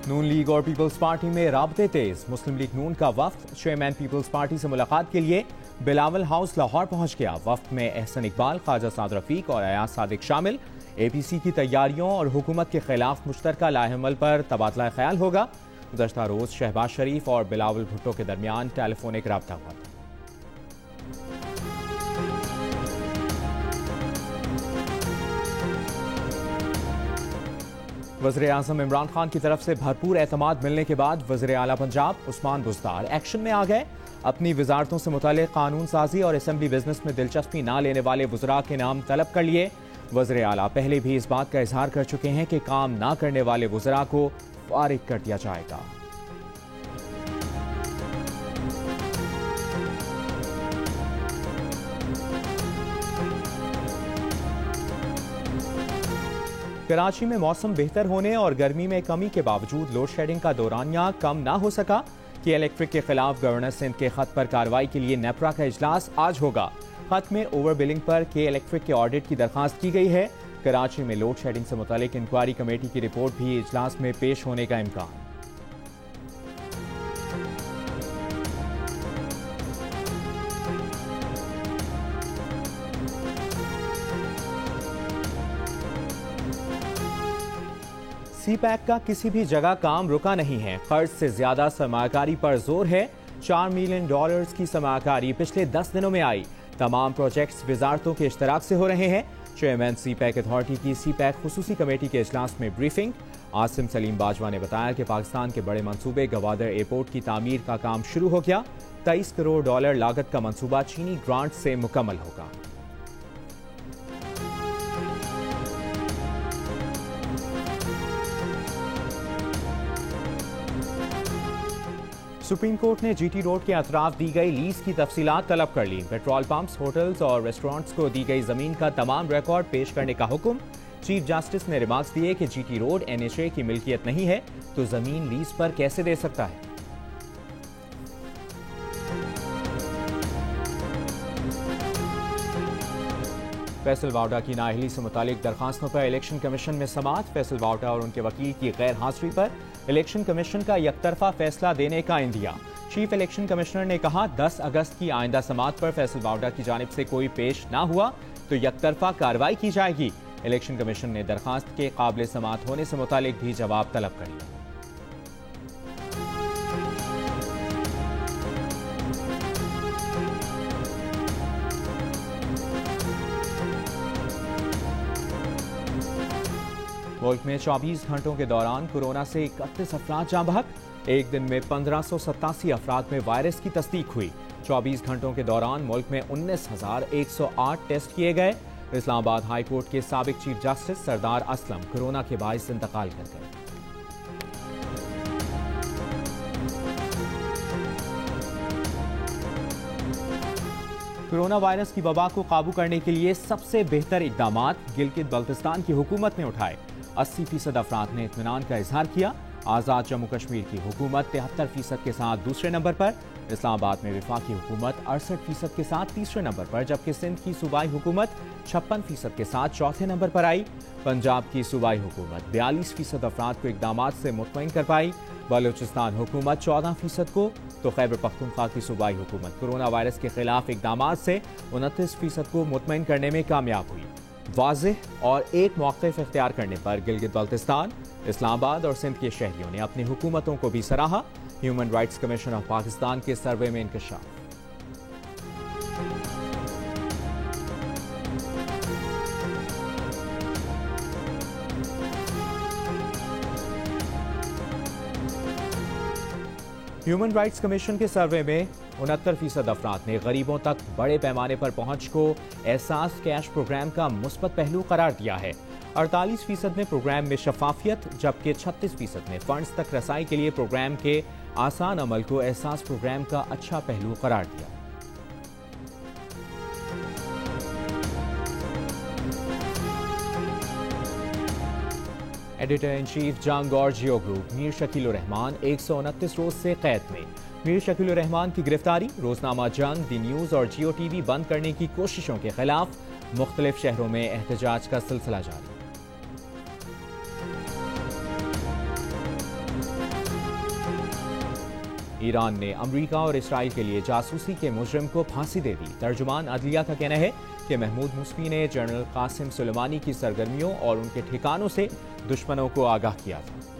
नून league और peoples party में राबते तेज। मुस्लिम league नून का वफ्द चेयरमैन पीपल्स पार्टी से मुलाकात के लिए बिलावल हाउस लाहौर पहुंच गया। वफ्द में एहसन इकबाल, ख्वाजा साद रफीक और अयाज सादिक शामिल। APC की तैयारियों और हुकूमत के खिलाफ मुश्तरका लाहेमल पर तबादला ख्याल होगा। गुज़श्ता रोज शहबाज शरीफ और बिलावल भुट्टो के दरमियान टेलीफोनिक राब्ता हुआ था। वज़ीर आज़म इमरान खान की तरफ से भरपूर एतमाद मिलने के बाद वज़ीर आला पंजाब उस्मान बुज़दार एक्शन में आ गए। अपनी वजारतों से मुताल्लिक़ कानून साजी और असेंबली बिजनेस में दिलचस्पी न लेने वाले वज़रा के नाम तलब कर लिए। वज़ीर आला पहले भी इस बात का इजहार कर चुके हैं कि काम न करने वाले वज़रा को फारिग कर दिया जाएगा। कराची में मौसम बेहतर होने और गर्मी में कमी के बावजूद लोड शेडिंग का दौरानिया कम ना हो सका। के इलेक्ट्रिक के खिलाफ गवर्नर सिंध के खत पर कार्रवाई के लिए नेपरा का इजलास आज होगा। खत में ओवर बिलिंग पर के इलेक्ट्रिक के ऑडिट की दरखास्त की गई है। कराची में लोड शेडिंग से मुतालिक इंक्वायरी कमेटी की रिपोर्ट भी इजलास में पेश होने का इम्कान। CPEC का किसी भी जगह काम रुका नहीं है। कर्ज से ज्यादा सरमाकारी पर जोर है। $4 मिलियन की सरमाकारी पिछले 10 दिनों में आई। तमाम प्रोजेक्ट्स वजारतों के इश्तराक से हो रहे हैं। चेयरमैन CPEC अथॉरिटी की CPEC खुसूसी कमेटी के इजलास में ब्रीफिंग। आसिम सलीम बाजवा ने बताया कि पाकिस्तान के बड़े मंसूबे गवादर एयरपोर्ट की तामीर का काम शुरू हो गया। $23 करोड़ लागत का मंसूबा चीनी ग्रांट से मुकम्मल होगा। सुप्रीम कोर्ट ने GT रोड के अतराफ दी गई लीज की तफसीलात तलब कर ली। पेट्रोल पंप्स, होटल्स और रेस्टोरेंट्स को दी गई जमीन का तमाम रिकॉर्ड पेश करने का हुक्म। चीफ जस्टिस ने रिमार्क्स दिए कि GT रोड NHA की मिल्कियत नहीं है तो जमीन लीज पर कैसे दे सकता है। फैसल वावडा की नाअहली से मुतालिक दरखास्तों पर इलेक्शन कमीशन में समाअत। फैसल वावडा और उनके वकील की गैर हाजिरी पर इलेक्शन कमीशन का यकतरफा फैसला देने का इंदिया। चीफ इलेक्शन कमिश्नर ने कहा 10 अगस्त की आइंदा समाअत पर फैसल वावडा की जानिब से कोई पेश ना हुआ तो यकतरफा कार्रवाई की जाएगी। इलेक्शन कमीशन ने दरखास्त के काबिल समाअत होने से मुतालिक भी जवाब तलब कर लिया। मुल्क में 24 घंटों के दौरान कोरोना से 31 अफराद जाँ बहक। एक दिन में 1587 अफराद में वायरस की तस्दीक हुई। 24 घंटों के दौरान मुल्क में 19,108 टेस्ट किए गए। इस्लामाबाद हाई कोर्ट के साबिक चीफ जस्टिस सरदार असलम कोरोना के बाइस इंतकाल कर गए। कोरोना वायरस की वबा को काबू करने के लिए सबसे बेहतर इकदामात गिलगित बल्तिस्तान की हुकूमत ने उठाए। 80% अफराद ने इत्मीनान का इजहार किया। आज़ाद जम्मू कश्मीर की हुकूमत 73% के साथ दूसरे नंबर पर। इस्लामाबाद में वफाकी हुकूमत 68% के साथ तीसरे नंबर पर, जबकि सिंध की सूबाई हुकूमत 56% के साथ चौथे नंबर पर आई। पंजाब की सूबाई हुकूमत 42% अफराद को इकदामात से मुतमईन कर पाई। बलूचिस्तान हुकूमत 14% को, तो खैबर पख्तूनख्वा की सूबाई हुकूमत कोरोना वायरस के खिलाफ इकदामात से 29% को मुतमईन करने में कामयाब हुई। वाज़ेह और एक मौक़िफ़ इख्तियार करने पर गिलगित बल्तिस्तान, इस्लामाबाद और सिंध के शहरियों ने अपनी हुकूमतों को भी सराहा। Human rights commission of Pakistan के सर्वे में इंकशाफ। ह्यूमन राइट्स कमीशन के सर्वे में 69% अफराद ने गरीबों तक बड़े पैमाने पर पहुंच को एहसास कैश प्रोग्राम का मुस्बत पहलू करार दिया है। 48% ने प्रोग्राम में शफाफियत, जबकि 36% ने फंड्स तक रसाई के लिए प्रोग्राम के आसान अमल को एहसास प्रोग्राम का अच्छा पहलू करार दिया। एडिटर इन चीफ जंग और जियो ग्रुप मीर शकील रहमान 129 रोज से कैद में। मीर शकील रहमान की गिरफ्तारी, रोजनामा जंग, दी न्यूज और जियो TV बंद करने की कोशिशों के खिलाफ मुख्तलिफ शहरों में एहतजाज का सिलसिला जारी। ईरान ने अमेरिका और इसराइल के लिए जासूसी के मुजरिम को फांसी दे दी। तर्जुमान अदलिया का कहना है कि महमूद मुस्वी ने जनरल कासिम सुलेमानी की सरगर्मियों और उनके ठिकानों से दुश्मनों को आगाह किया था।